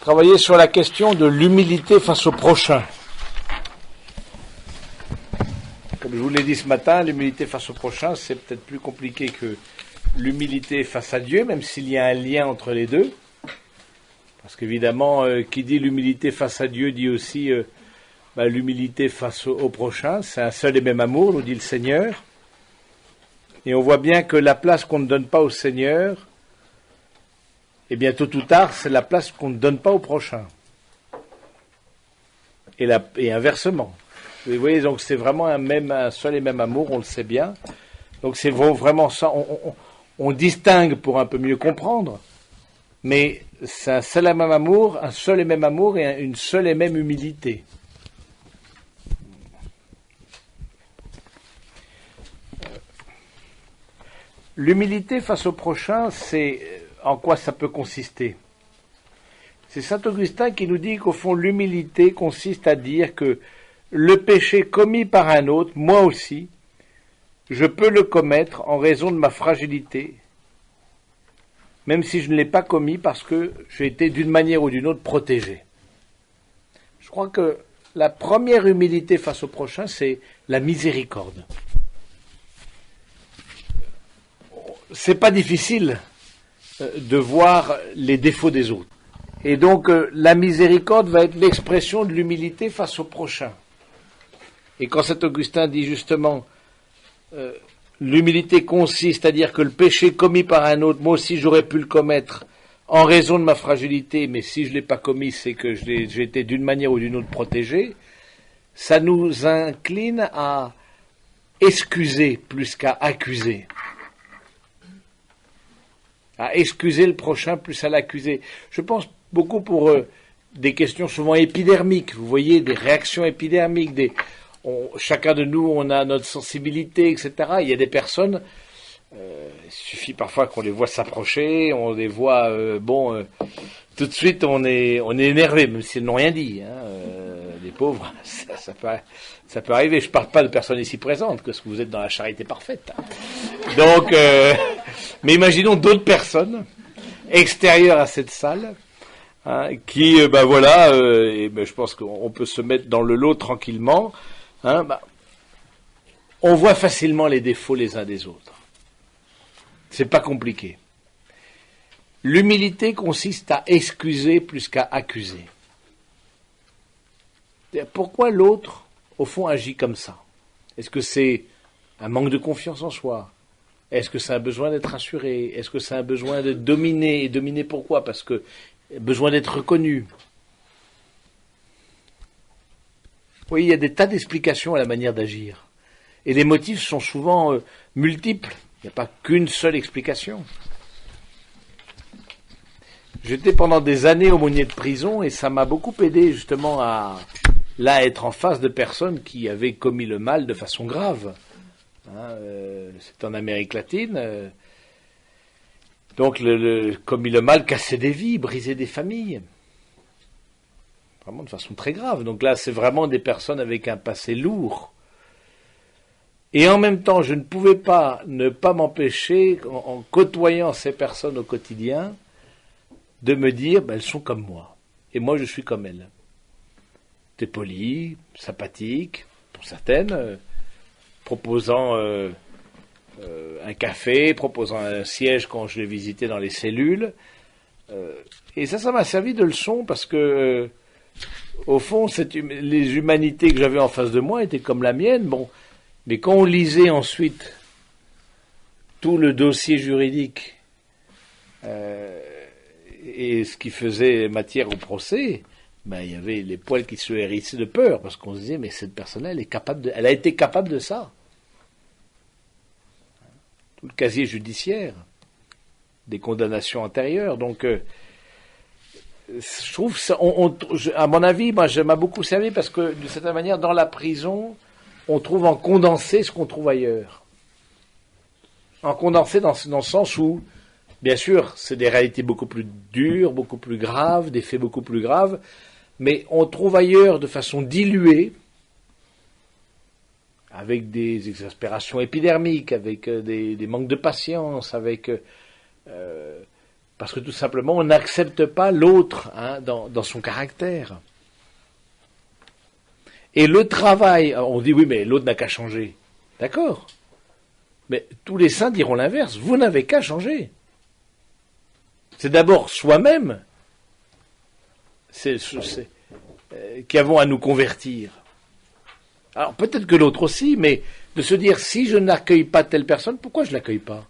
travailler sur la question de l'humilité face au prochain. Comme je vous l'ai dit ce matin, l'humilité face au prochain, c'est peut-être plus compliqué que l'humilité face à Dieu, même s'il y a un lien entre les deux. Parce qu'évidemment, qui dit l'humilité face à Dieu dit aussi l'humilité face au prochain. C'est un seul et même amour, nous dit le Seigneur. Et on voit bien que la place qu'on ne donne pas au Seigneur, et bien tôt ou tard, c'est la place qu'on ne donne pas au prochain. Et inversement. Vous voyez, donc c'est vraiment un seul et même amour, on le sait bien. Donc c'est vraiment ça, on distingue pour un peu mieux comprendre, mais c'est un seul et même amour, et une seule et même humilité. L'humilité face au prochain, c'est en quoi ça peut consister? C'est saint Augustin qui nous dit qu'au fond, l'humilité consiste à dire que le péché commis par un autre, moi aussi, je peux le commettre en raison de ma fragilité, même si je ne l'ai pas commis parce que j'ai été d'une manière ou d'une autre protégé. Je crois que la première humilité face au prochain, c'est la miséricorde. C'est pas difficile de voir les défauts des autres. Et donc, la miséricorde va être l'expression de l'humilité face au prochain. Et quand saint Augustin dit justement, l'humilité consiste à dire que le péché commis par un autre, moi aussi j'aurais pu le commettre en raison de ma fragilité, mais si je ne l'ai pas commis, c'est que j'ai été d'une manière ou d'une autre protégé, ça nous incline à excuser plus qu'à accuser. À excuser le prochain plus à l'accuser. Je pense beaucoup pour des questions souvent épidermiques, vous voyez, des réactions épidermiques, chacun de nous, on a notre sensibilité, etc. Il y a des personnes, il suffit parfois qu'on les voit s'approcher, on les voit, tout de suite on est énervé, même s'ils n'ont rien dit. Les pauvres, ça peut arriver. Je ne parle pas de personnes ici présentes, parce que vous êtes dans la charité parfaite. Donc, mais imaginons d'autres personnes extérieures à cette salle, qui, je pense qu'on peut se mettre dans le lot tranquillement. On voit facilement les défauts les uns des autres. C'est pas compliqué. L'humilité consiste à excuser plus qu'à accuser. Pourquoi l'autre, au fond, agit comme ça? Est-ce que c'est un manque de confiance en soi? Est-ce que c'est un besoin d'être assuré? Est-ce que c'est un besoin de dominer? Et dominer pourquoi? Parce que besoin d'être reconnu. Oui, il y a des tas d'explications à la manière d'agir. Et les motifs sont souvent multiples. Il n'y a pas qu'une seule explication. J'étais pendant des années aumônier de prison et ça m'a beaucoup aidé justement à être en face de personnes qui avaient commis le mal de façon grave. C'est en Amérique latine. Donc commis le mal, casser des vies, briser des familles. Vraiment de façon très grave. Donc là, c'est vraiment des personnes avec un passé lourd. Et en même temps, je ne pouvais pas ne pas m'empêcher, en côtoyant ces personnes au quotidien, de me dire, elles sont comme moi. Et moi, je suis comme elles. T'es poli, sympathique, pour certaines, proposant un café, proposant un siège quand je les visitais dans les cellules. Et ça m'a servi de leçon parce que, au fond, les humanités que j'avais en face de moi étaient comme la mienne. Bon, mais quand on lisait ensuite tout le dossier juridique et ce qui faisait matière au procès, il y avait les poils qui se hérissaient de peur parce qu'on se disait mais cette personne-là, elle a été capable de ça. Tout le casier judiciaire, des condamnations antérieures. Donc, je trouve ça, à mon avis, ça m'a beaucoup servi parce que de cette manière, dans la prison, on trouve en condensé ce qu'on trouve ailleurs. En condensé dans le sens où, bien sûr, c'est des réalités beaucoup plus dures, beaucoup plus graves, des faits beaucoup plus graves, mais on trouve ailleurs de façon diluée, avec des exaspérations épidermiques, avec des manques de patience, avec Parce que tout simplement, on n'accepte pas l'autre dans son caractère. Et le travail, on dit oui, mais l'autre n'a qu'à changer. D'accord. Mais tous les saints diront l'inverse. Vous n'avez qu'à changer. C'est d'abord soi-même qui avons à nous convertir. Alors peut-être que l'autre aussi, mais de se dire si je n'accueille pas telle personne, pourquoi je ne l'accueille pas?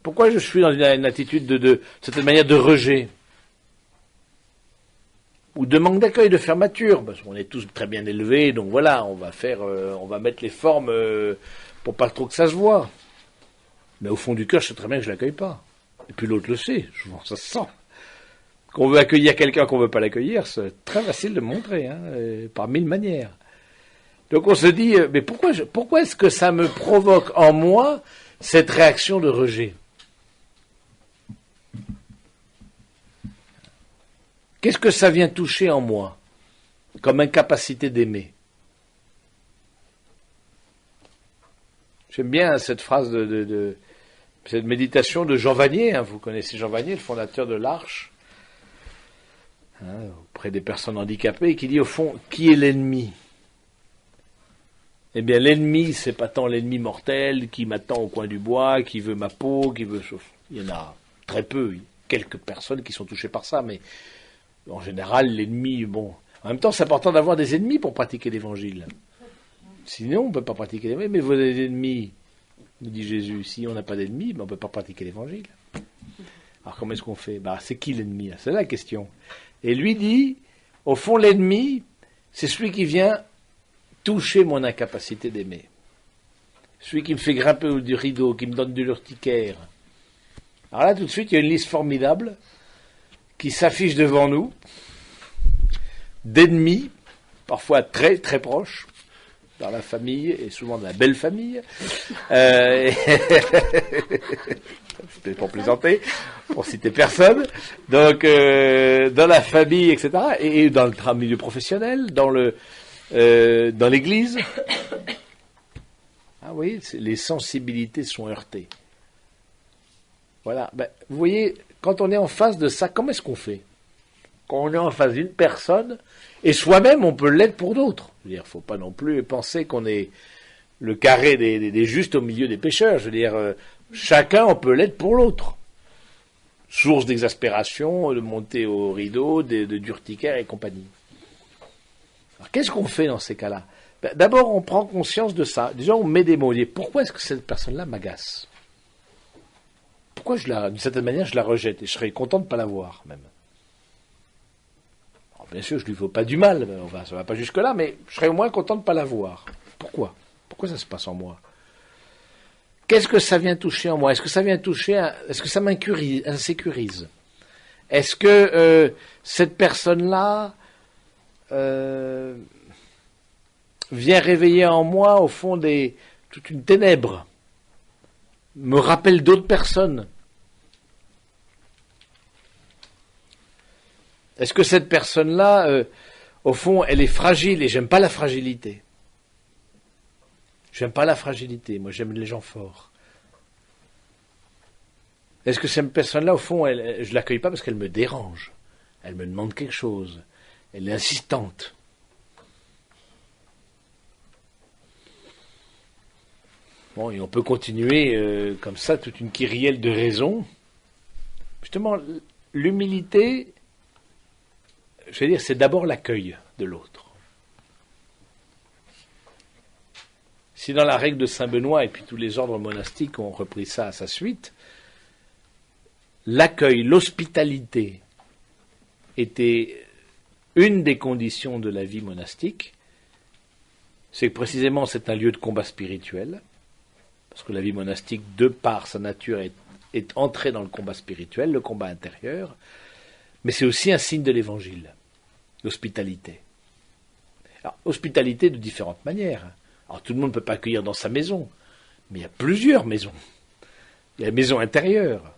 Pourquoi je suis dans une attitude de certaine manière de rejet? Ou de manque d'accueil, de fermeture, parce qu'on est tous très bien élevés, donc voilà, on va mettre les formes pour pas trop que ça se voit. Mais au fond du cœur, je sais très bien que je l'accueille pas. Et puis l'autre le sait, souvent ça se sent. Qu'on veut accueillir quelqu'un qu'on veut pas l'accueillir, c'est très facile de montrer, par mille manières. Donc on se dit, mais pourquoi est-ce que ça me provoque en moi cette réaction de rejet? Qu'est-ce que ça vient toucher en moi, comme incapacité d'aimer? J'aime bien cette phrase cette méditation de Jean Vanier. Vous connaissez Jean Vanier, le fondateur de l'Arche, auprès des personnes handicapées, qui dit au fond, qui est l'ennemi? Eh bien, l'ennemi, c'est pas tant l'ennemi mortel qui m'attend au coin du bois, qui veut ma peau, il y en a très peu, quelques personnes qui sont touchées par ça, mais en général, l'ennemi, bon. En même temps, c'est important d'avoir des ennemis pour pratiquer l'évangile. Sinon, on ne peut pas pratiquer l'évangile. Mais vous avez des ennemis, nous dit Jésus. Si on n'a pas d'ennemis, on ne peut pas pratiquer l'évangile. Alors, comment est-ce qu'on fait? C'est qui l'ennemi? C'est la question. Et lui dit, au fond, l'ennemi, c'est celui qui vient toucher mon incapacité d'aimer. Celui qui me fait grimper du rideau, qui me donne de l'urticaire. Alors là, tout de suite, il y a une liste formidable qui s'affiche devant nous, d'ennemis, parfois très très proches, dans la famille, et souvent dans la belle famille. C'était pour plaisanter, pour citer personne. Donc, dans la famille, etc., et dans le milieu professionnel, dans l'église. Ah oui, les sensibilités sont heurtées. Voilà. Vous voyez, quand on est en face de ça, comment est-ce qu'on fait? Quand on est en face d'une personne, et soi-même, on peut l'être pour d'autres. Je veux dire, faut pas non plus penser qu'on est le carré des justes au milieu des pécheurs. Je veux dire, chacun, on peut l'être pour l'autre. Source d'exaspération, de monter au rideau, d'urticaire et compagnie. Alors, qu'est-ce qu'on fait dans ces cas-là? D'abord, on prend conscience de ça. Déjà, on met des mots. Pourquoi est-ce que cette personne-là m'agace? Pourquoi d'une certaine manière, je la rejette, et je serais content de ne pas la voir, même. Alors, bien sûr, je ne lui veux pas du mal, ça ne va pas jusque-là, mais je serais au moins content de ne pas la voir. Pourquoi? Pourquoi ça se passe en moi? Qu'est-ce que ça vient toucher en moi? Est-ce que ça vient toucher, est-ce que ça m'insécurise? Est-ce que cette personne-là vient réveiller en moi, au fond, toute une ténèbre, me rappelle d'autres personnes? Est-ce que cette personne-là, au fond, elle est fragile, et j'aime pas la fragilité? J'aime pas la fragilité, moi j'aime les gens forts. Est-ce que cette personne-là, au fond, je l'accueille pas parce qu'elle me dérange? Elle me demande quelque chose. Elle est insistante. Bon, et on peut continuer comme ça, toute une kyrielle de raisons. Justement, l'humilité, je veux dire, c'est d'abord l'accueil de l'autre. Si dans la règle de Saint-Benoît, et puis tous les ordres monastiques ont repris ça à sa suite, l'accueil, l'hospitalité était une des conditions de la vie monastique, c'est que précisément c'est un lieu de combat spirituel, parce que la vie monastique, de par sa nature, est entrée dans le combat spirituel, le combat intérieur, mais c'est aussi un signe de l'évangile, l'hospitalité. Alors, hospitalité de différentes manières. Alors, tout le monde ne peut pas accueillir dans sa maison, mais il y a plusieurs maisons. Il y a la maison intérieure.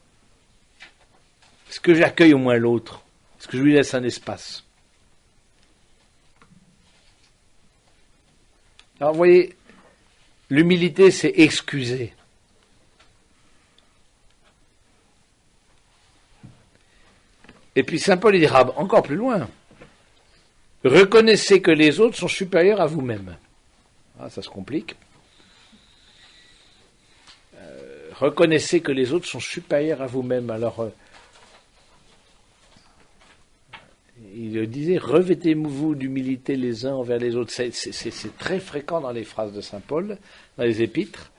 Est-ce que j'accueille au moins l'autre? Est-ce que je lui laisse un espace? Alors, vous voyez, l'humilité, c'est excuser. Et puis saint Paul il dira encore plus loin. Reconnaissez que les autres sont supérieurs à vous-même. Ah, ça se complique. Reconnaissez que les autres sont supérieurs à vous-même. Alors, il disait, revêtez-vous d'humilité les uns envers les autres. C'est très fréquent dans les phrases de saint Paul, dans les épîtres.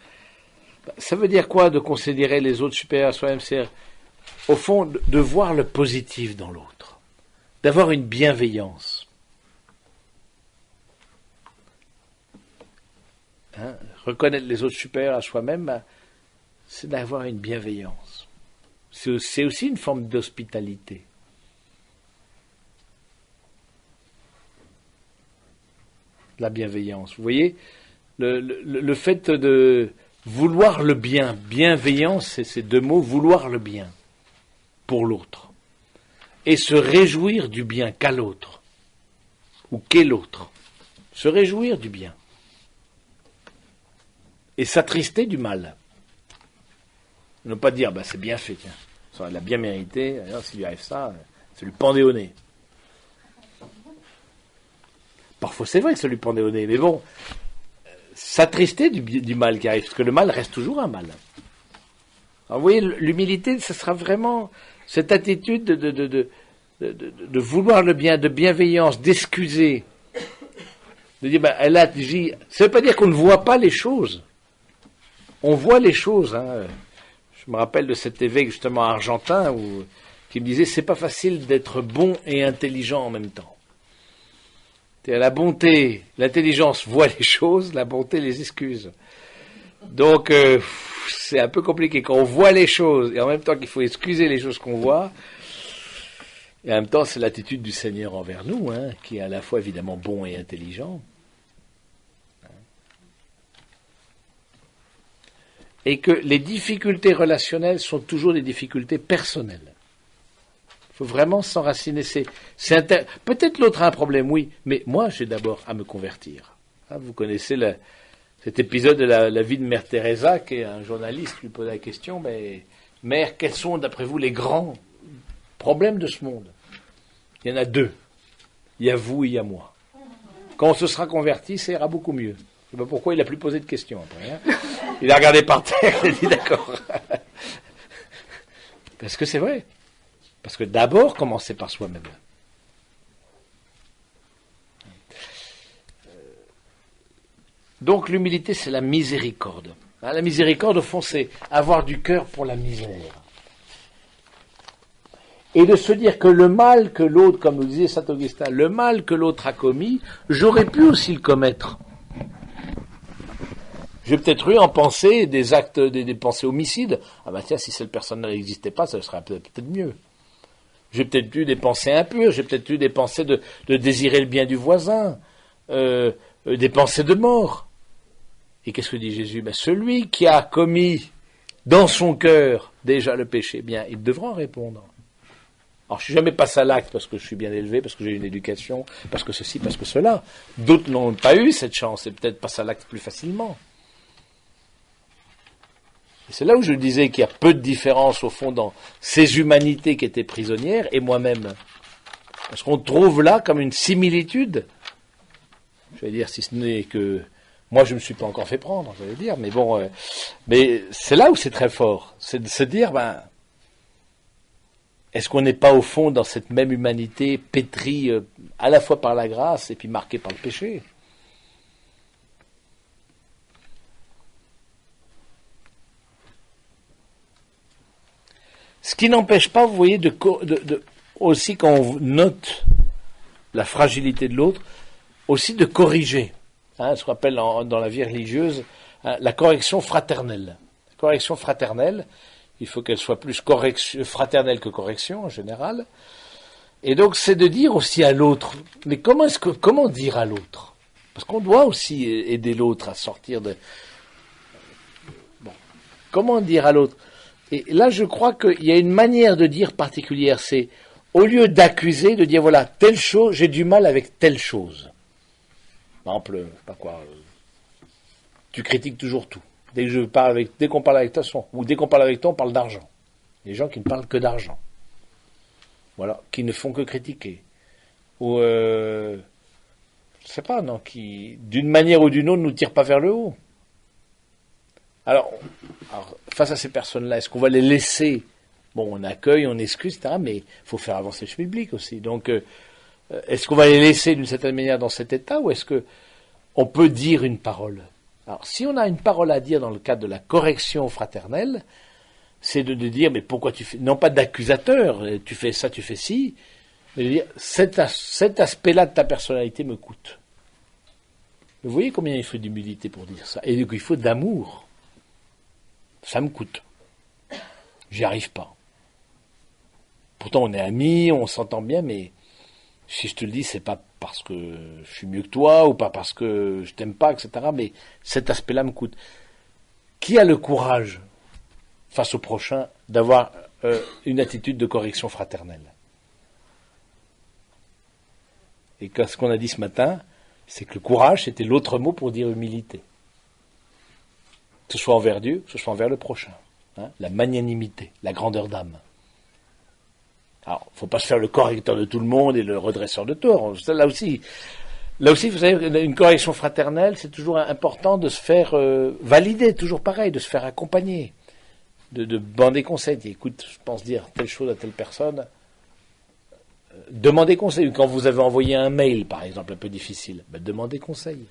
Ça veut dire quoi de considérer les autres supérieurs à soi-même? C'est, au fond, de voir le positif dans l'autre, d'avoir une bienveillance. Reconnaître les autres supérieurs à soi-même, c'est d'avoir une bienveillance. C'est aussi une forme d'hospitalité. La bienveillance. Vous voyez, le fait de vouloir le bien, bienveillance, c'est ces deux mots, vouloir le bien pour l'autre. Et se réjouir du bien qu'a l'autre, ou qu'est l'autre. Se réjouir du bien. Et s'attrister du mal. Ne pas dire, c'est bien fait, tiens, ça l'a bien mérité, alors s'il lui arrive ça, lui pendait au nez. Parfois c'est vrai que ça lui pendait au nez, mais bon, s'attrister du mal qui arrive, parce que le mal reste toujours un mal. Alors vous voyez, l'humilité, ce sera vraiment cette attitude de vouloir le bien, de bienveillance, d'excuser, de dire, elle a agi. Ça ne veut pas dire qu'on ne voit pas les choses. On voit les choses. Je me rappelle de cet évêque justement argentin qui me disait, c'est pas facile d'être bon et intelligent en même temps. La bonté, l'intelligence voit les choses, la bonté les excuse. Donc, c'est un peu compliqué. Quand on voit les choses, et en même temps qu'il faut excuser les choses qu'on voit, et en même temps, c'est l'attitude du Seigneur envers nous, qui est à la fois évidemment bon et intelligent. Et que les difficultés relationnelles sont toujours des difficultés personnelles. Il faut vraiment s'enraciner. Peut-être l'autre a un problème, oui, mais moi, j'ai d'abord à me convertir. Vous connaissez cet épisode de la vie de Mère Teresa, qui est un journaliste lui pose la question, mais Mère, quels sont, d'après vous, les grands problèmes de ce monde? Il y en a deux. Il y a vous et il y a moi. Quand on se sera converti, ça ira beaucoup mieux. Je ne sais pas pourquoi il n'a plus posé de questions après. Il a regardé par terre et a dit d'accord. Parce que c'est vrai. Parce que d'abord, commencer par soi-même. Donc l'humilité, c'est la miséricorde. La miséricorde, au fond, c'est avoir du cœur pour la misère. Et de se dire que le mal que l'autre, comme nous disait saint Augustin, le mal que l'autre a commis, j'aurais pu aussi le commettre. J'ai peut-être eu en pensée des actes, des pensées homicides. Tiens, si cette personne n'existait pas, ça serait peut-être mieux. J'ai peut-être eu des pensées impures, j'ai peut-être eu des pensées de désirer le bien du voisin, des pensées de mort. Et qu'est-ce que dit Jésus? Celui qui a commis dans son cœur déjà le péché, il devra en répondre. Alors je suis jamais passé à l'acte parce que je suis bien élevé, parce que j'ai une éducation, parce que ceci, parce que cela. D'autres n'ont pas eu cette chance et peut-être passent à l'acte plus facilement. Et c'est là où je disais qu'il y a peu de différence au fond dans ces humanités qui étaient prisonnières et moi-même. Parce qu'on trouve là comme une similitude. Je vais dire, si ce n'est que moi je ne me suis pas encore fait prendre, je vais dire, mais bon, mais c'est là où c'est très fort. C'est de se dire, est-ce qu'on n'est pas au fond dans cette même humanité pétrie à la fois par la grâce et puis marquée par le péché? Ce qui n'empêche pas, vous voyez, aussi quand on note la fragilité de l'autre, aussi de corriger. Ce qu'on appelle dans la vie religieuse la correction fraternelle. La correction fraternelle, il faut qu'elle soit plus fraternelle que correction en général. Et donc c'est de dire aussi à l'autre, mais comment dire à l'autre? Parce qu'on doit aussi aider l'autre à sortir de... Comment dire à l'autre? Et là, je crois qu'il y a une manière de dire particulière, c'est, au lieu d'accuser, de dire, voilà, telle chose, j'ai du mal avec telle chose. Par exemple, tu critiques toujours tout. Dès qu'on parle avec toi, ou dès qu'on parle avec toi, on parle d'argent. Les gens qui ne parlent que d'argent. voilà, qui ne font que critiquer. Ou, je sais pas, non, qui, d'une manière ou d'une autre, ne nous tirent pas vers le haut. Alors, face à ces personnes-là, est-ce qu'on va les laisser? Bon, on accueille, on excuse, etc., mais il faut faire avancer le public aussi. Donc, est-ce qu'on va les laisser d'une certaine manière dans cet état, ou est-ce que on peut dire une parole? Alors, si on a une parole à dire dans le cadre de la correction fraternelle, c'est de dire, mais pourquoi tu fais, non pas d'accusateur, tu fais ça, tu fais ci, mais de dire, cet aspect-là de ta personnalité me coûte. Vous voyez combien il faut d'humilité pour dire ça? Et donc, il faut d'amour. Ça me coûte. J'y arrive pas. Pourtant, on est amis, on s'entend bien, mais si je te le dis, c'est pas parce que je suis mieux que toi, ou pas parce que je t'aime pas, etc., mais cet aspect-là me coûte. Qui a le courage, face au prochain, d'avoir une attitude de correction fraternelle? Et ce qu'on a dit ce matin, c'est que le courage, c'était l'autre mot pour dire humilité. Que ce soit envers Dieu, que ce soit envers le prochain. Hein, la magnanimité, la grandeur d'âme. Alors, il ne faut pas se faire le correcteur de tout le monde et le redresseur de tort. Là aussi, vous savez, une correction fraternelle, c'est toujours important de se faire valider, toujours pareil, de se faire accompagner, de demander conseil. Écoute, je pense dire telle chose à telle personne. Demandez conseil. Quand vous avez envoyé un mail, par exemple, un peu difficile, demandez conseil.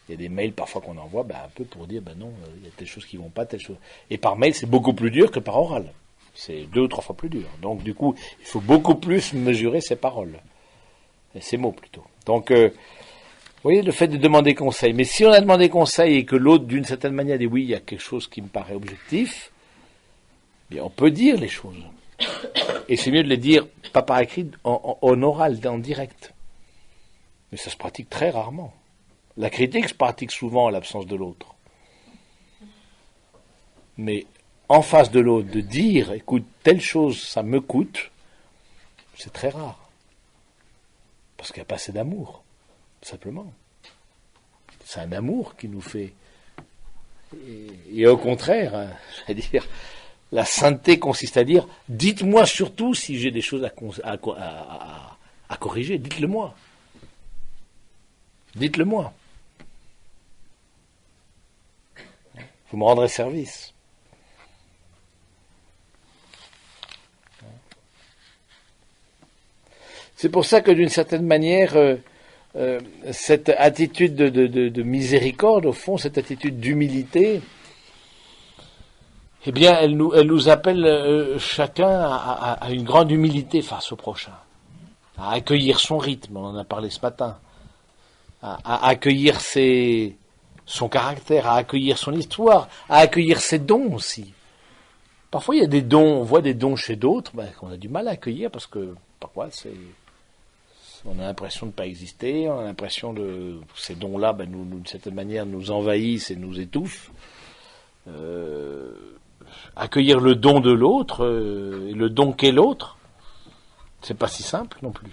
Il y a des mails parfois qu'on envoie un peu pour dire non, il y a telle chose qui ne vont pas, telle chose. Et par mail, c'est beaucoup plus dur que par oral. C'est 2 ou 3 fois plus dur. Donc du coup, il faut beaucoup plus mesurer ses paroles. Et ses mots plutôt. Donc, vous voyez, le fait de demander conseil. Mais si on a demandé conseil et que l'autre, d'une certaine manière, dit oui, il y a quelque chose qui me paraît objectif, bien, on peut dire les choses. Et c'est mieux de les dire, pas par écrit, en oral, en direct. Mais ça se pratique très rarement. La critique se pratique souvent en l'absence de l'autre. Mais en face de l'autre, de dire, écoute, telle chose, ça me coûte, c'est très rare. Parce qu'il n'y a pas assez d'amour, simplement. C'est un amour qui nous fait. Et au contraire, je vais dire, la sainteté consiste à dire, dites-moi surtout si j'ai des choses à corriger, dites-le moi. Dites-le moi. Vous me rendrez service. C'est pour ça que d'une certaine manière, cette attitude de miséricorde, au fond, cette attitude d'humilité, eh bien, elle nous appelle chacun à une grande humilité face au prochain, à accueillir son rythme, on en a parlé ce matin, à accueillir son caractère, à accueillir son histoire, à accueillir ses dons aussi. Parfois, il y a des dons, on voit des dons chez d'autres, qu'on a du mal à accueillir parce que parfois, on a l'impression de ne pas exister, on a l'impression de ces dons-là, d'une certaine manière, nous envahissent et nous étouffent. Accueillir le don de l'autre, et le don qu'est l'autre, c'est pas si simple non plus.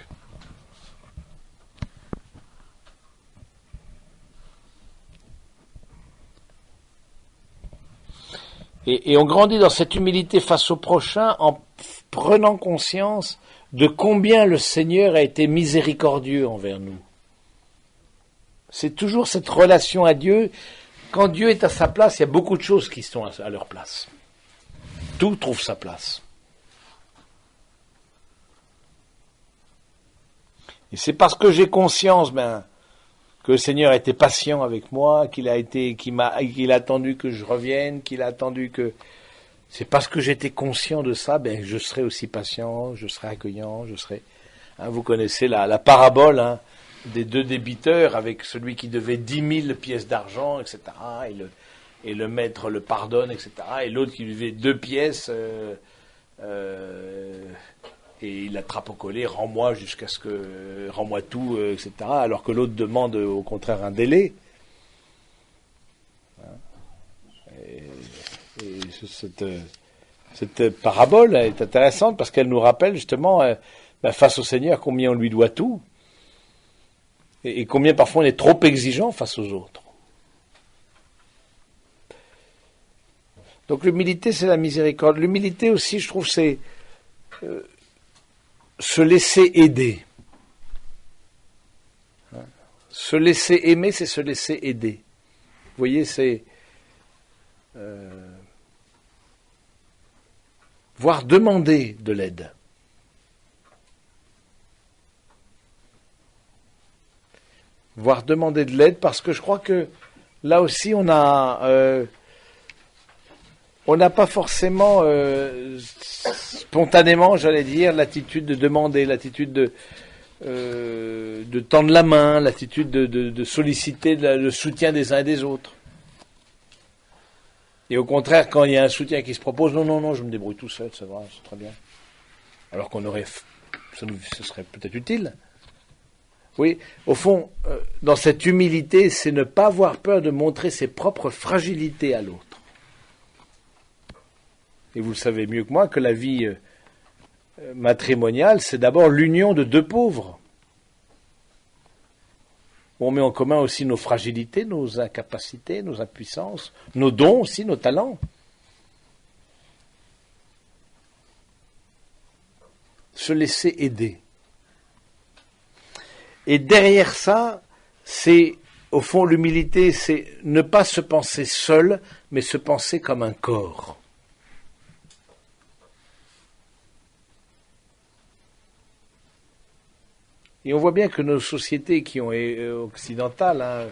Et on grandit dans cette humilité face au prochain en prenant conscience de combien le Seigneur a été miséricordieux envers nous. C'est toujours cette relation à Dieu. Quand Dieu est à sa place, il y a beaucoup de choses qui sont à leur place. Tout trouve sa place. Et c'est parce que j'ai conscience, que le Seigneur a été patient avec moi, qu'il a attendu que je revienne, qu'il a attendu que... C'est parce que j'étais conscient de ça, je serai aussi patient, je serai accueillant, je serai... vous connaissez la parabole des 2 débiteurs avec celui qui devait 10 000 pièces d'argent, etc. Et le maître le pardonne, etc. Et l'autre qui lui devait 2 pièces, et il attrape au collet, rends-moi rends-moi tout, etc. Alors que l'autre demande au contraire un délai. Et cette parabole est intéressante parce qu'elle nous rappelle justement, face au Seigneur, combien on lui doit tout et combien parfois on est trop exigeant face aux autres. Donc l'humilité, c'est la miséricorde. L'humilité aussi, je trouve, se laisser aider. Se laisser aimer, c'est se laisser aider. Vous voyez, c'est voire demander de l'aide. Voire demander de l'aide, parce que je crois que là aussi on n'a pas forcément spontanément, j'allais dire, l'attitude de demander, l'attitude de tendre la main, l'attitude de solliciter le soutien des uns et des autres. Et au contraire, quand il y a un soutien qui se propose, non, je me débrouille tout seul, ça va, c'est très bien. Alors qu'on aurait, ce serait peut-être utile. Oui, au fond, dans cette humilité, c'est ne pas avoir peur de montrer ses propres fragilités à l'autre. Et vous le savez mieux que moi que la vie matrimoniale, c'est d'abord l'union de deux pauvres. On met en commun aussi nos fragilités, nos incapacités, nos impuissances, nos dons aussi, nos talents. Se laisser aider. Et derrière ça, c'est, au fond, l'humilité, c'est ne pas se penser seul, mais se penser comme un corps. Et on voit bien que nos sociétés qui ont occidentales,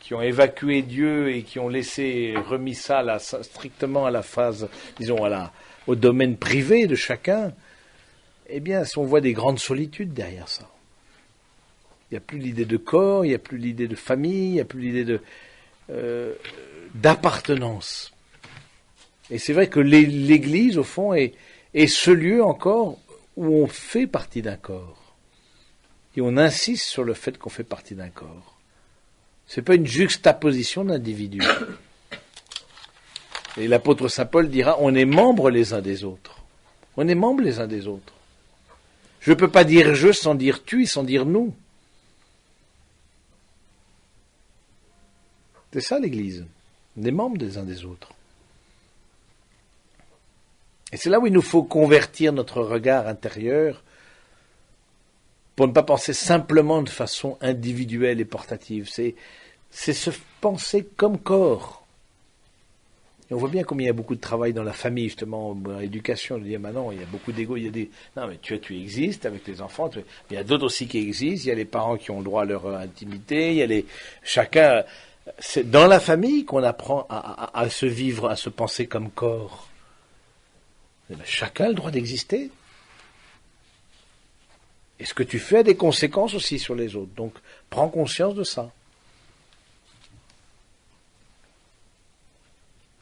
qui ont évacué Dieu et qui ont remis ça strictement à la phase, disons, au domaine privé de chacun, eh bien, on voit des grandes solitudes derrière ça. Il n'y a plus l'idée de corps, il n'y a plus l'idée de famille, il n'y a plus l'idée d'appartenance. Et c'est vrai que l'Église, au fond, est ce lieu encore où on fait partie d'un corps. Et on insiste sur le fait qu'on fait partie d'un corps. Ce n'est pas une juxtaposition d'individus. Et l'apôtre Saint Paul dira, on est membres les uns des autres. On est membres les uns des autres. Je ne peux pas dire je sans dire tu, sans dire nous. C'est ça l'Église. On est membres des uns des autres. Et c'est là où il nous faut convertir notre regard intérieur pour ne pas penser simplement de façon individuelle et portative. C'est se penser comme corps. Et on voit bien combien il y a beaucoup de travail dans la famille, justement, dans l'éducation. Je dis, non, il y a beaucoup d'ego, non, mais tu existes avec les enfants, il y a d'autres aussi qui existent, il y a les parents qui ont le droit à leur intimité, il y a chacun, c'est dans la famille qu'on apprend à se vivre, à se penser comme corps. Chacun a le droit d'exister. Et ce que tu fais a des conséquences aussi sur les autres. Donc, prends conscience de ça.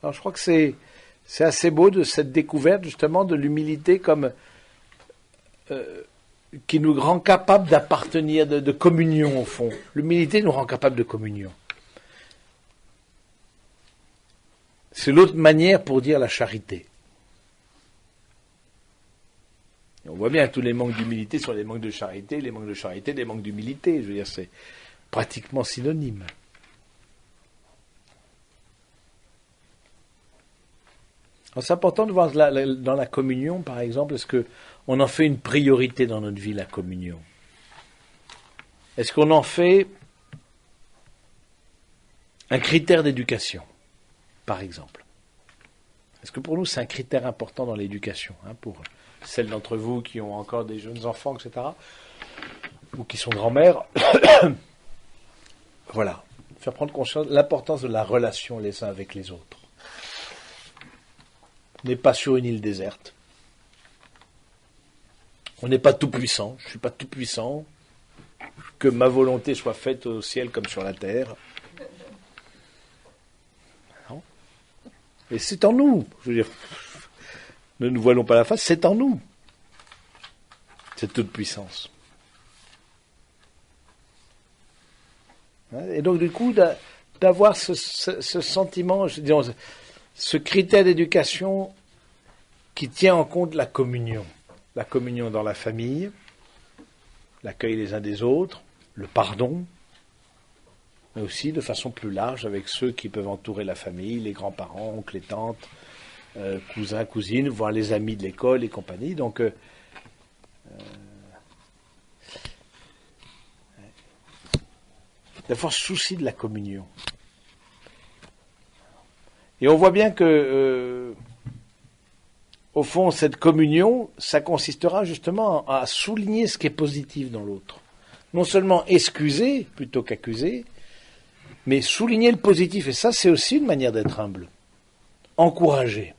Alors, je crois que c'est assez beau de cette découverte, justement, de l'humilité comme qui nous rend capables d'appartenir, de communion, au fond. L'humilité nous rend capables de communion. C'est l'autre manière pour dire la charité. On voit bien que tous les manques d'humilité sont les manques de charité, les manques de charité, les manques d'humilité. Je veux dire, c'est pratiquement synonyme. Alors, c'est important de voir dans la communion, par exemple, est-ce qu'on en fait une priorité dans notre vie, la communion? Est-ce qu'on en fait un critère d'éducation, par exemple? Est-ce que pour nous, c'est un critère important dans l'éducation, pour celles d'entre vous qui ont encore des jeunes enfants, etc., ou qui sont grands-mères? Voilà, faire prendre conscience de l'importance de la relation les uns avec les autres. On n'est pas sur une île déserte. On n'est pas tout puissant. Je ne suis pas tout puissant. Que ma volonté soit faite au ciel comme sur la terre. Non. Et c'est en nous. Je veux dire, ne nous voilons pas la face, c'est en nous. Cette toute puissance. Et donc, du coup, d'avoir ce sentiment, disons, ce critère d'éducation qui tient en compte la communion dans la famille, l'accueil les uns des autres, le pardon, mais aussi de façon plus large avec ceux qui peuvent entourer la famille, les grands-parents, oncles et tantes, cousins, cousines, voire les amis de l'école et compagnie. Donc d'avoir souci de la communion. Et on voit bien que, au fond, cette communion, ça consistera justement à souligner ce qui est positif dans l'autre. Non seulement excuser plutôt qu'accuser, mais souligner le positif. Et ça, c'est aussi une manière d'être humble. Encourager.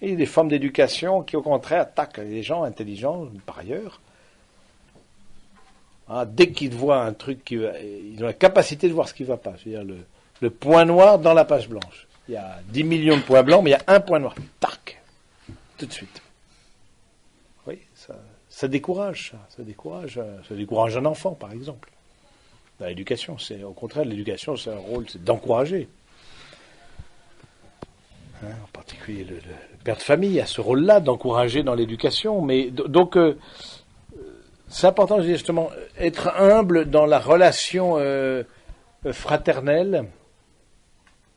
Et il y a des formes d'éducation qui, au contraire, attaquent les gens intelligents, par ailleurs. Dès qu'ils voient un truc, ils ont la capacité de voir ce qui ne va pas. C'est-à-dire le point noir dans la page blanche. Il y a 10 millions de points blancs, mais il y a un point noir. Tac, tout de suite. Oui, ça décourage, ça décourage un enfant, par exemple. Dans l'éducation, au contraire, l'éducation, c'est un rôle, c'est d'encourager. En particulier le père de famille a ce rôle-là d'encourager dans l'éducation. Mais donc, c'est important justement être humble dans la relation fraternelle.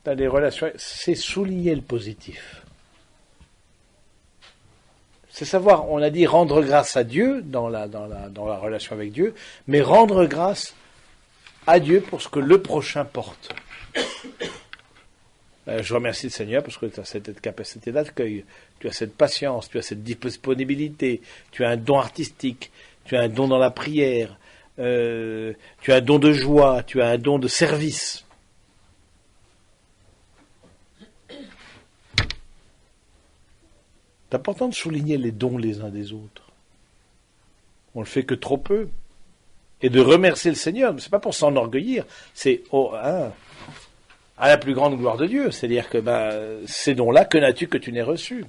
Dans les relations, c'est souligner le positif. C'est savoir, on a dit rendre grâce à Dieu dans la relation avec Dieu, mais rendre grâce à Dieu pour ce que le prochain porte. Je remercie le Seigneur parce que tu as cette capacité d'accueil, tu as cette patience, tu as cette disponibilité, tu as un don artistique, tu as un don dans la prière, tu as un don de joie, tu as un don de service. C'est important de souligner les dons les uns des autres. On le fait que trop peu. Et de remercier le Seigneur, c'est pas pour s'enorgueillir, c'est à la plus grande gloire de Dieu. C'est-à-dire que ces dons-là, que n'as-tu que tu n'aies reçu?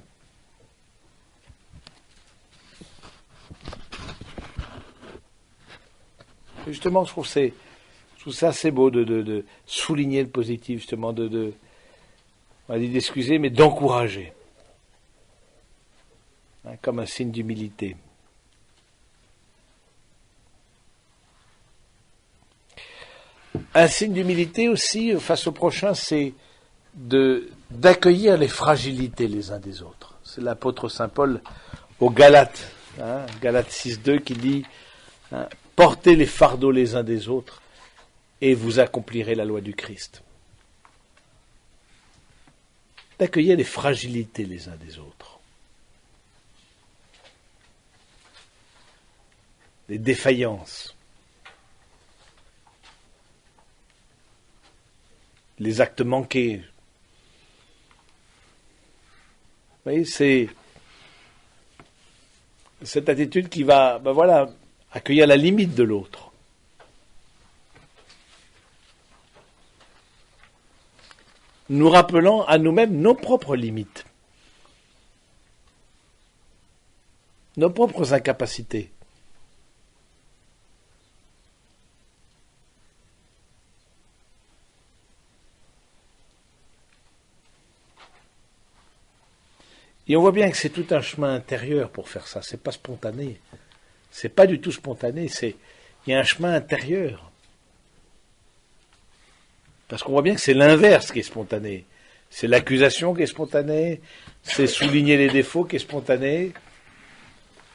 Et justement, je trouve ça assez beau de souligner le positif, justement, on va dire d'excuser, mais d'encourager. Comme un signe d'humilité. Un signe d'humilité aussi face au prochain, c'est d'accueillir les fragilités les uns des autres. C'est l'apôtre Saint Paul aux Galates, Galates 6.2 qui dit portez les fardeaux les uns des autres et vous accomplirez la loi du Christ. D'accueillir les fragilités les uns des autres. Les défaillances, les actes manqués. Vous voyez, c'est cette attitude qui va, accueillir la limite de l'autre. Nous rappelant à nous-mêmes nos propres limites, nos propres incapacités. Et on voit bien que c'est tout un chemin intérieur pour faire ça. C'est pas spontané. C'est pas du tout spontané. Il y a un chemin intérieur. Parce qu'on voit bien que c'est l'inverse qui est spontané. C'est l'accusation qui est spontanée. C'est souligner les défauts qui est spontané.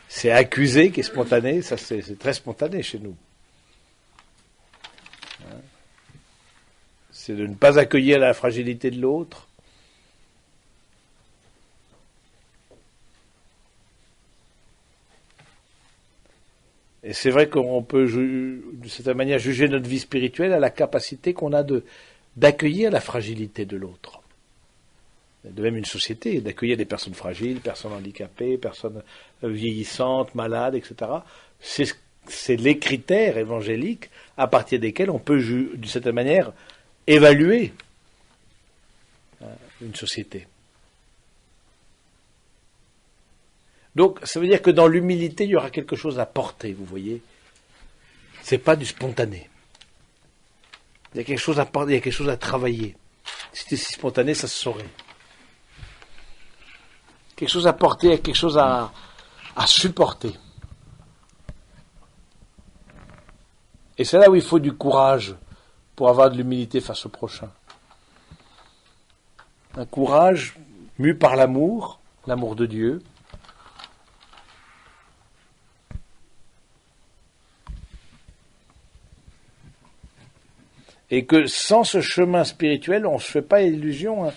C'est accuser qui est spontané. Ça, c'est très spontané chez nous. C'est de ne pas accueillir la fragilité de l'autre. Et c'est vrai qu'on peut, de cette manière, juger notre vie spirituelle à la capacité qu'on a d'accueillir la fragilité de l'autre. De même une société, d'accueillir des personnes fragiles, personnes handicapées, personnes vieillissantes, malades, etc. C'est les critères évangéliques à partir desquels on peut, d'une certaine manière, évaluer une société. Donc, ça veut dire que dans l'humilité, il y aura quelque chose à porter, vous voyez. C'est pas du spontané. Il y a quelque chose à porter, il y a quelque chose à travailler. Si c'était si spontané, ça se saurait. Quelque chose à porter, il y a quelque chose à supporter. Et c'est là où il faut du courage pour avoir de l'humilité face au prochain. Un courage mu par l'amour de Dieu. Et que sans ce chemin spirituel, on ne se fait pas illusion. Hein.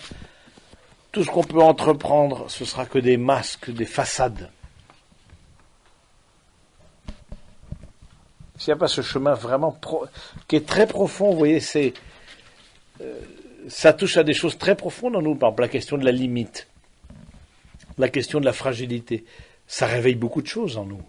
Tout ce qu'on peut entreprendre, ce sera que des masques, des façades. S'il n'y a pas ce chemin vraiment qui est très profond, vous voyez, ça touche à des choses très profondes en nous. Par exemple, la question de la limite, la question de la fragilité, ça réveille beaucoup de choses en nous.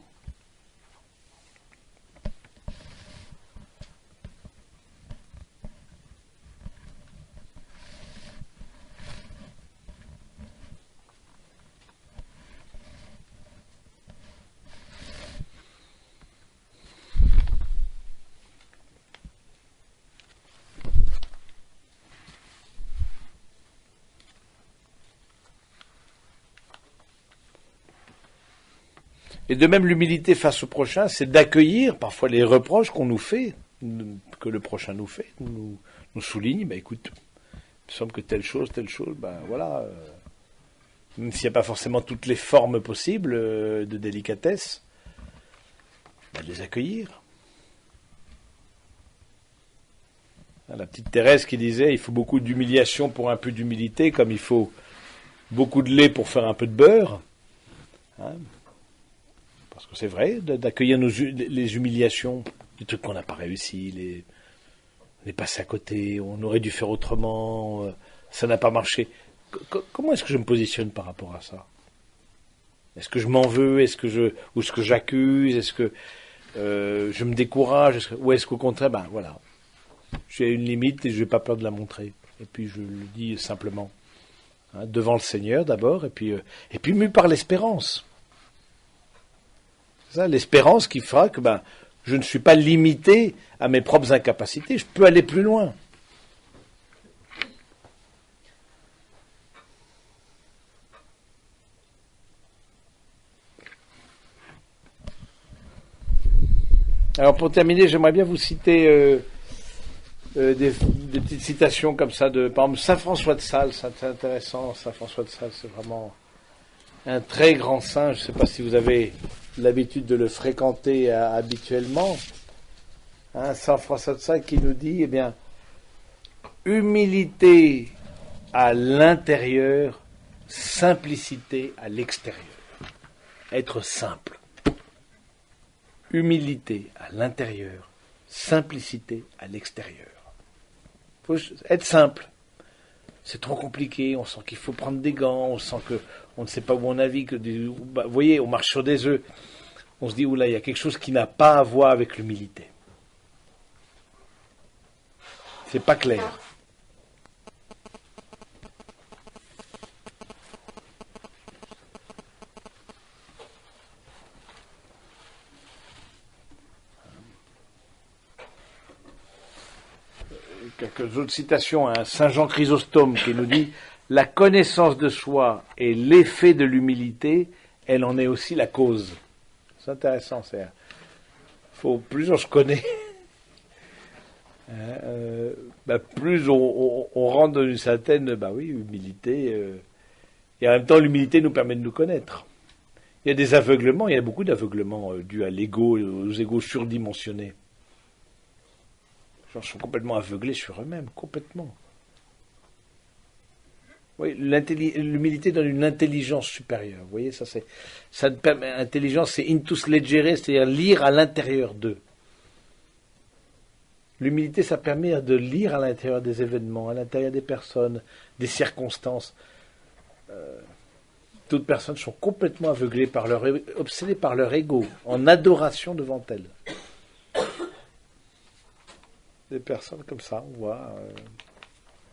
Et de même, l'humilité face au prochain, c'est d'accueillir parfois les reproches qu'on nous fait, que le prochain nous fait, nous souligne, ben écoute, il me semble que telle chose, ben voilà, même s'il n'y a pas forcément toutes les formes possibles de délicatesse, ben les accueillir. La petite Thérèse qui disait, il faut beaucoup d'humiliation pour un peu d'humilité, comme il faut beaucoup de lait pour faire un peu de beurre. Hein, parce que c'est vrai, d'accueillir les humiliations, les trucs qu'on n'a pas réussi, on est passé à côté, on aurait dû faire autrement, ça n'a pas marché. Comment est-ce que je me positionne par rapport à ça? Est-ce que je m'en veux? Ou est-ce que j'accuse? Est-ce que je me décourage? Ou est-ce qu'au contraire, ben voilà, j'ai une limite et je n'ai pas peur de la montrer. Et puis je le dis simplement, hein, devant le Seigneur d'abord, et puis mu par l'espérance. C'est ça, l'espérance qui fera que ben, je ne suis pas limité à mes propres incapacités, je peux aller plus loin. Alors pour terminer, j'aimerais bien vous citer des petites citations comme ça par exemple, Saint François de Sales, c'est intéressant, Saint François de Sales, c'est vraiment un très grand saint, je ne sais pas si vous avez l'habitude de le fréquenter habituellement, hein, Saint François de Sales qui nous dit, eh bien, humilité à l'intérieur, simplicité à l'extérieur. Être simple. Humilité à l'intérieur, simplicité à l'extérieur. Il faut être simple. C'est trop compliqué, on sent qu'il faut prendre des gants, on sent qu'on ne sait pas où on navigue. Vous voyez, on marche sur des œufs. On se dit, oula, il y a quelque chose qui n'a pas à voir avec l'humilité. C'est pas clair. Quelques autres citations, hein. Saint Jean Chrysostome qui nous dit « La connaissance de soi est l'effet de l'humilité, elle en est aussi la cause. » C'est intéressant, plus on se connaît, plus on rentre dans une certaine humilité, et en même temps l'humilité nous permet de nous connaître. Il y a des aveuglements, il y a beaucoup d'aveuglements dus à l'ego, aux égos surdimensionnés. Les gens sont complètement aveuglés sur eux-mêmes, complètement. Oui, l'humilité donne une intelligence supérieure. Vous voyez, ça permet, intelligence, c'est intus legere, c'est-à-dire lire à l'intérieur d'eux. L'humilité, ça permet de lire à l'intérieur des événements, à l'intérieur des personnes, des circonstances. Toutes personnes sont complètement aveuglées obsédées par leur ego, en adoration devant elles. Des personnes comme ça, on voit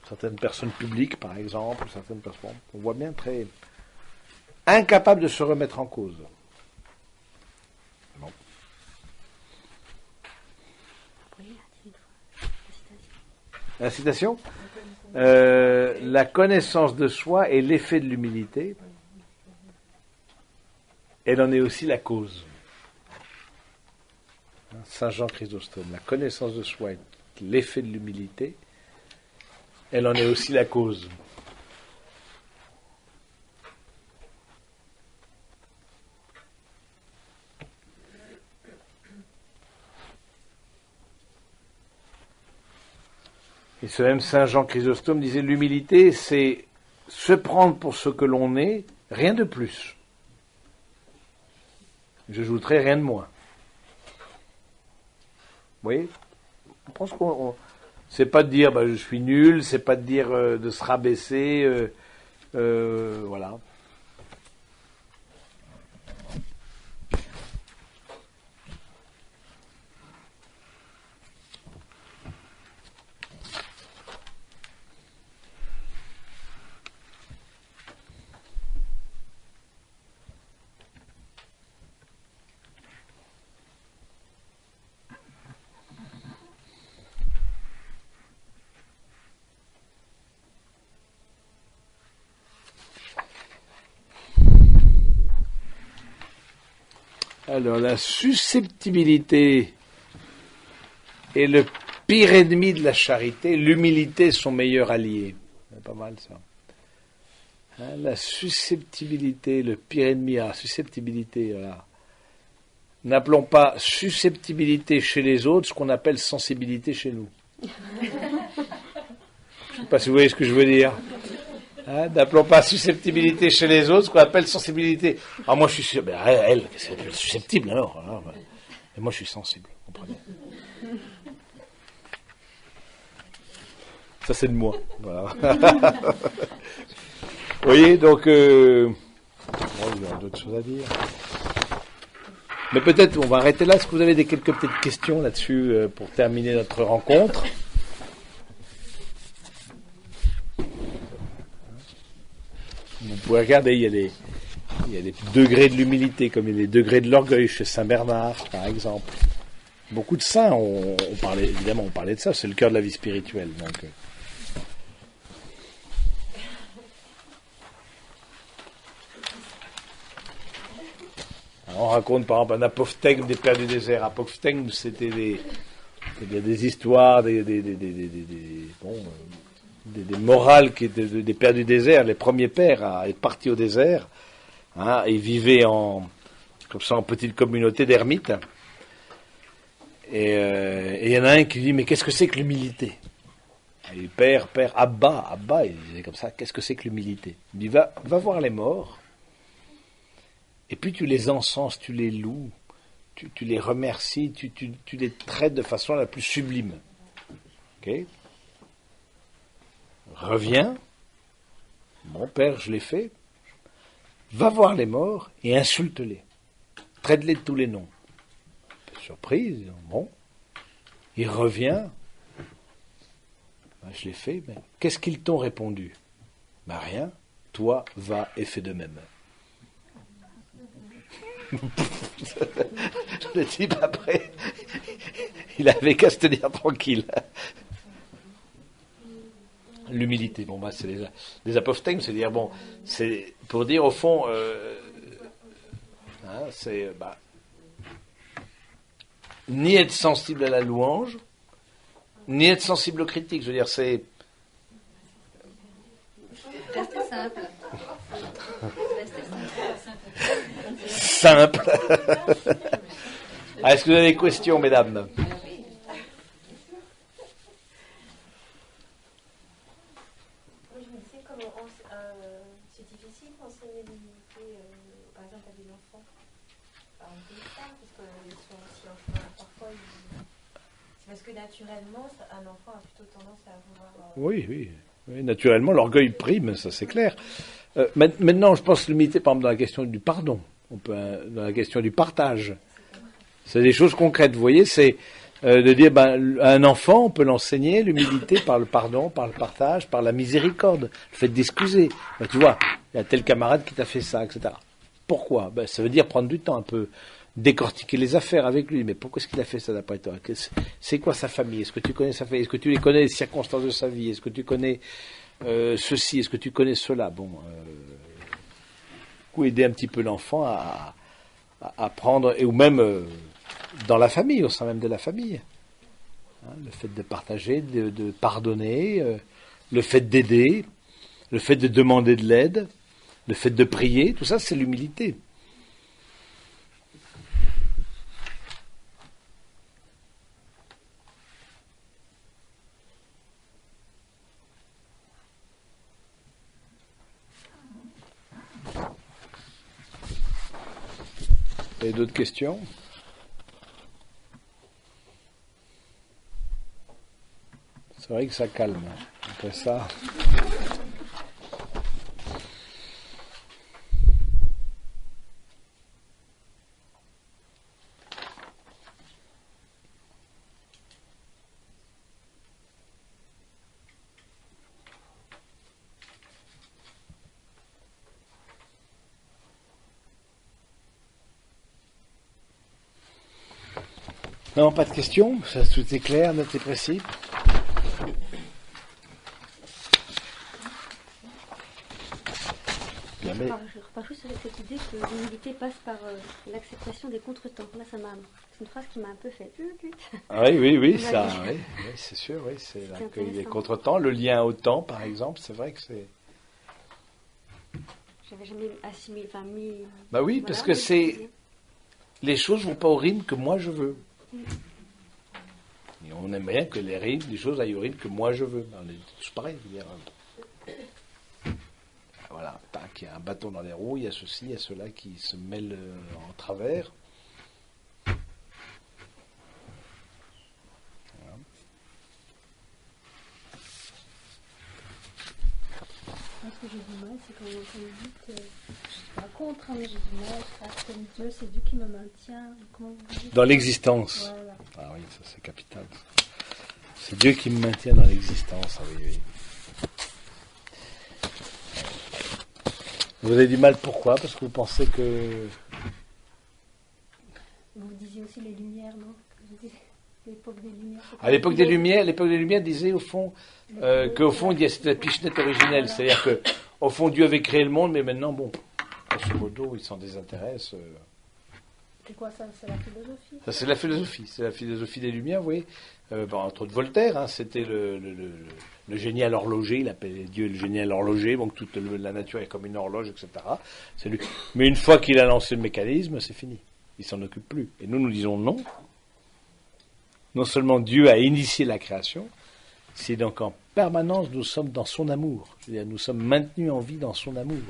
certaines personnes publiques, par exemple, certaines personnes, on voit bien très incapables de se remettre en cause. Bon. La citation, la connaissance de soi est l'effet de l'humilité. Elle en est aussi la cause. Saint Jean Chrysostome, la connaissance de soi est l'effet de l'humilité, elle en est aussi la cause. Et ce même Saint Jean Chrysostome disait l'humilité, c'est se prendre pour ce que l'on est, rien de plus. J'ajouterai rien de moins. Vous voyez? Je pense qu'on c'est pas de dire je suis nul, c'est pas de dire de se rabaisser, voilà. Alors, la susceptibilité est le pire ennemi de la charité, l'humilité est son meilleur allié. C'est pas mal ça. Hein, la susceptibilité, le pire ennemi, susceptibilité, voilà. N'appelons pas susceptibilité chez les autres ce qu'on appelle sensibilité chez nous. Je ne sais pas si vous voyez ce que je veux dire. Hein, n'appelons pas susceptibilité chez les autres ce qu'on appelle sensibilité. Ah, moi je suis elle, c'est susceptible alors. Et moi je suis sensible, comprenez. Ça c'est de moi. Voilà. Vous voyez, donc il y a d'autres choses à dire. Mais peut-être on va arrêter là. Est-ce que vous avez quelques petites questions là-dessus pour terminer notre rencontre? Vous pouvez regarder, il y a les degrés de l'humilité, comme il y a les degrés de l'orgueil chez Saint Bernard, par exemple. Beaucoup de saints, on parlait de ça, c'est le cœur de la vie spirituelle. Donc, on raconte par exemple un apophthegme des pères du désert. Apophthegme, c'était des histoires, des morales qui étaient des pères du désert, les premiers pères à être partis au désert, hein, ils vivaient comme ça en petite communauté d'ermites. Et il y en a un qui dit mais qu'est-ce que c'est que l'humilité? Et père, Abba, il disait comme ça, qu'est-ce que c'est que l'humilité? Il dit va voir les morts, et puis tu les encenses, tu les loues, tu les remercies, tu les traites de façon la plus sublime. Ok? Reviens, mon père, je l'ai fait, va voir les morts et insulte-les. Traite-les de tous les noms. Surprise, bon. Il revient, je l'ai fait, mais qu'est-ce qu'ils t'ont répondu? Rien, toi, va et fais de même. Le type, après, il avait qu'à se tenir tranquille. L'humilité, c'est les apophthegmes, c'est dire, c'est pour dire au fond, c'est ni être sensible à la louange, ni être sensible aux critiques. Je veux dire, c'est restez simple. Simple. Est-ce que vous avez des questions, mesdames? C'est difficile d'enseigner l'humilité, par exemple, à des enfants. On peut le faire, parce qu'ils sont aussi parfois, c'est parce que naturellement, un enfant a plutôt tendance à vouloir... Oui, naturellement, l'orgueil prime, ça c'est clair. Maintenant, je pense l'humilité, par exemple, dans la question du pardon, dans la question du partage. C'est des choses concrètes, vous voyez, c'est de dire, à un enfant, on peut l'enseigner, l'humilité, par le pardon, par le partage, par la miséricorde, le fait d'excuser. Tu vois, il y a tel camarade qui t'a fait ça, etc. Pourquoi? Ça veut dire prendre du temps, un peu décortiquer les affaires avec lui. Mais pourquoi est-ce qu'il a fait ça d'après toi? C'est quoi sa famille? Est-ce que tu connais sa famille? Est-ce que tu les connais les circonstances de sa vie? Est-ce que tu connais ceci? Est-ce que tu connais cela? Aider un petit peu l'enfant à prendre, ou même dans la famille, au sein même de la famille. Le fait de partager, de pardonner, le fait d'aider, le fait de demander de l'aide, le fait de prier, tout ça c'est l'humilité. Vous avez d'autres questions? C'est vrai que ça calme. Après ça. Non, pas de questions. Ça, tout est clair, net et précis. Bien, mais... Je repars juste avec cette idée que l'humilité passe par l'acceptation des contretemps. Là, c'est une phrase qui m'a un peu fait. Ah oui, ça, oui, c'est sûr, oui, c'est l'accueil des contretemps, le lien au temps, par exemple, c'est vrai que c'est. J'avais jamais assimilé, mis. Bah oui, voilà, parce que c'est. Les choses vont pas au rythme que moi je veux. Et on aime bien que les choses aillent au rythme que moi je veux. C'est pareil, je veux dire. Voilà, tac, il y a un bâton dans les roues, il y a ceci, il y a cela qui se mêlent en travers. Voilà. Moi, ce que j'ai du mal, c'est quand on me dit que je suis pas contre, mais j'ai du mal à faire comme Dieu, c'est Dieu qui me maintient. Comment vous dites ? Dans l'existence. Voilà. Ah oui, ça c'est capital. C'est Dieu qui me maintient dans l'existence, ah oui. Vous avez du mal, pourquoi? Parce que vous pensez que... Vous disiez aussi les Lumières, non? L'époque des Lumières. À l'époque des Lumières disait au fond qu'au fond c'était la pichenette originelle, c'est-à-dire que au fond Dieu avait créé le monde, mais maintenant bon, grosso modo il s'en désintéresse. C'est quoi ça? C'est la philosophie? Ça c'est la philosophie, c'est la philosophie des Lumières, vous voyez. Entre autres Voltaire, hein, c'était le génial horloger, il appelait Dieu le génial horloger, donc toute la nature est comme une horloge, etc. C'est lui. Mais une fois qu'il a lancé le mécanisme, c'est fini. Il s'en occupe plus. Et nous disons non. Non seulement Dieu a initié la création, c'est donc en permanence nous sommes dans son amour. C'est-à-dire nous sommes maintenus en vie dans son amour.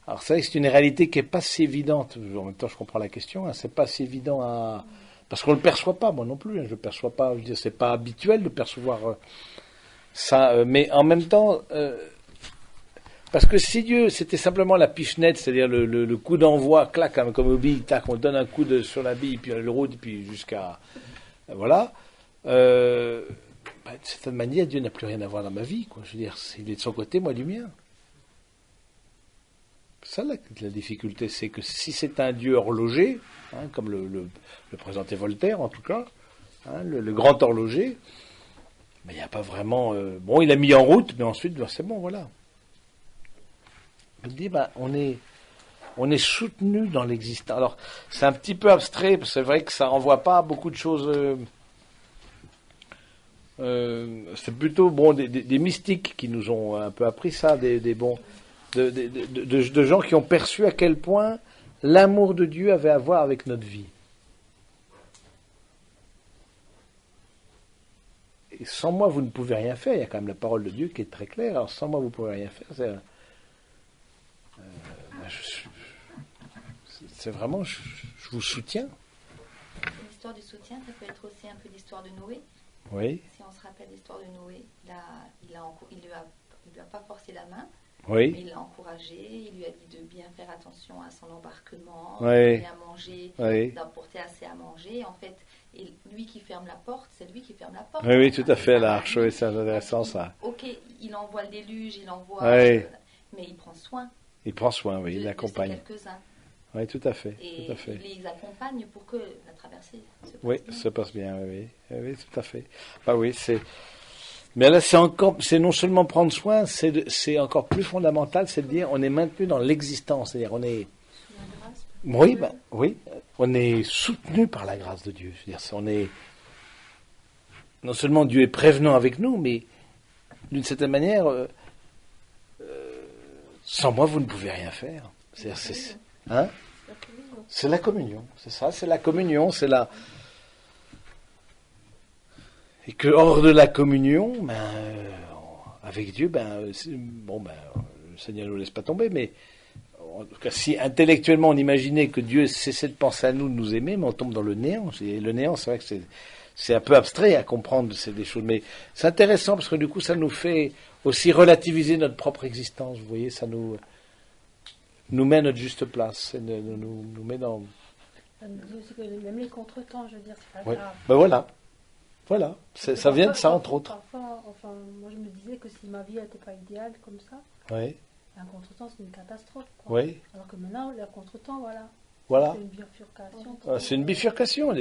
Alors c'est vrai que c'est une réalité qui n'est pas si évidente. En même temps, je comprends la question. Hein, c'est pas si évident à... Parce qu'on ne le perçoit pas, moi non plus. Hein, je ne perçois pas. Je veux dire, c'est pas habituel de percevoir ça. Mais en même temps... parce que si Dieu, c'était simplement la pichenette, c'est-à-dire le coup d'envoi, clac, hein, comme au bille, tac, on donne un coup sur la bille, puis le route, puis jusqu'à... Voilà. De certaine manière, Dieu n'a plus rien à voir dans ma vie, quoi. Je veux dire, il est de son côté, moi du mien. Ça, la difficulté, c'est que si c'est un Dieu horloger, hein, comme le présentait Voltaire, en tout cas, hein, le grand horloger, mais il n'y a pas vraiment... bon, il a mis en route, mais ensuite, c'est bon, voilà. Je me dis, on est soutenu dans l'existence. Alors, c'est un petit peu abstrait, parce que c'est vrai que ça renvoie pas à beaucoup de choses. C'est plutôt des mystiques qui nous ont un peu appris ça, de gens qui ont perçu à quel point l'amour de Dieu avait à voir avec notre vie. Et sans moi, vous ne pouvez rien faire. Il y a quand même la parole de Dieu qui est très claire. Alors, sans moi, vous ne pouvez rien faire. C'est vraiment, je vous soutiens. L'histoire du soutien, ça peut être aussi un peu l'histoire de Noé. Oui. Si on se rappelle l'histoire de Noé, il lui a pas forcé la main, oui. Mais il l'a encouragé, il lui a dit de bien faire attention à son embarquement, oui. de bien manger, oui. d'apporter assez à manger. En fait, et lui qui ferme la porte, c'est lui qui ferme la porte. Oui, tout à fait, l'arche, oui, c'est intéressant ça. Ok, il envoie le déluge, il envoie, oui. Mais il prend soin. Il prend soin, oui, il l'accompagne. Quelques-uns. Oui, tout à fait. Et tout à fait. il les accompagne pour que la traversée se passe oui, bien. se passe bien, oui, oui, tout à fait. Ah oui, c'est... Mais là, c'est non seulement prendre soin, c'est encore plus fondamental, c'est de dire on est maintenu dans l'existence, c'est-à-dire on est... Oui, oui, on est soutenu par la grâce de Dieu. C'est-à-dire, on est... Non seulement Dieu est prévenant avec nous, mais d'une certaine manière, sans moi, vous ne pouvez rien faire. C'est-à-dire, c'est la communion, c'est ça, c'est la communion, c'est la... Et que hors de la communion, avec Dieu, le Seigneur ne nous laisse pas tomber, mais en tout cas, si intellectuellement on imaginait que Dieu cessait de penser à nous, de nous aimer, mais on tombe dans le néant. Et le néant, c'est vrai que c'est un peu abstrait à comprendre, c'est des choses, mais c'est intéressant parce que du coup, ça nous fait aussi relativiser notre propre existence. Vous voyez, ça nous met à notre juste place, nous met dans. Ça me dit aussi que même les contretemps, je veux dire, c'est pas Ouais. grave. Ben voilà, ça Parfois, vient de ça entre autres. Parfois, enfin, moi je me disais que si ma vie n'était pas idéale comme ça, Oui, un contretemps c'est une catastrophe. Quoi. oui, Alors que maintenant, le contretemps, voilà. voilà. C'est une bifurcation. C'est une bifurcation.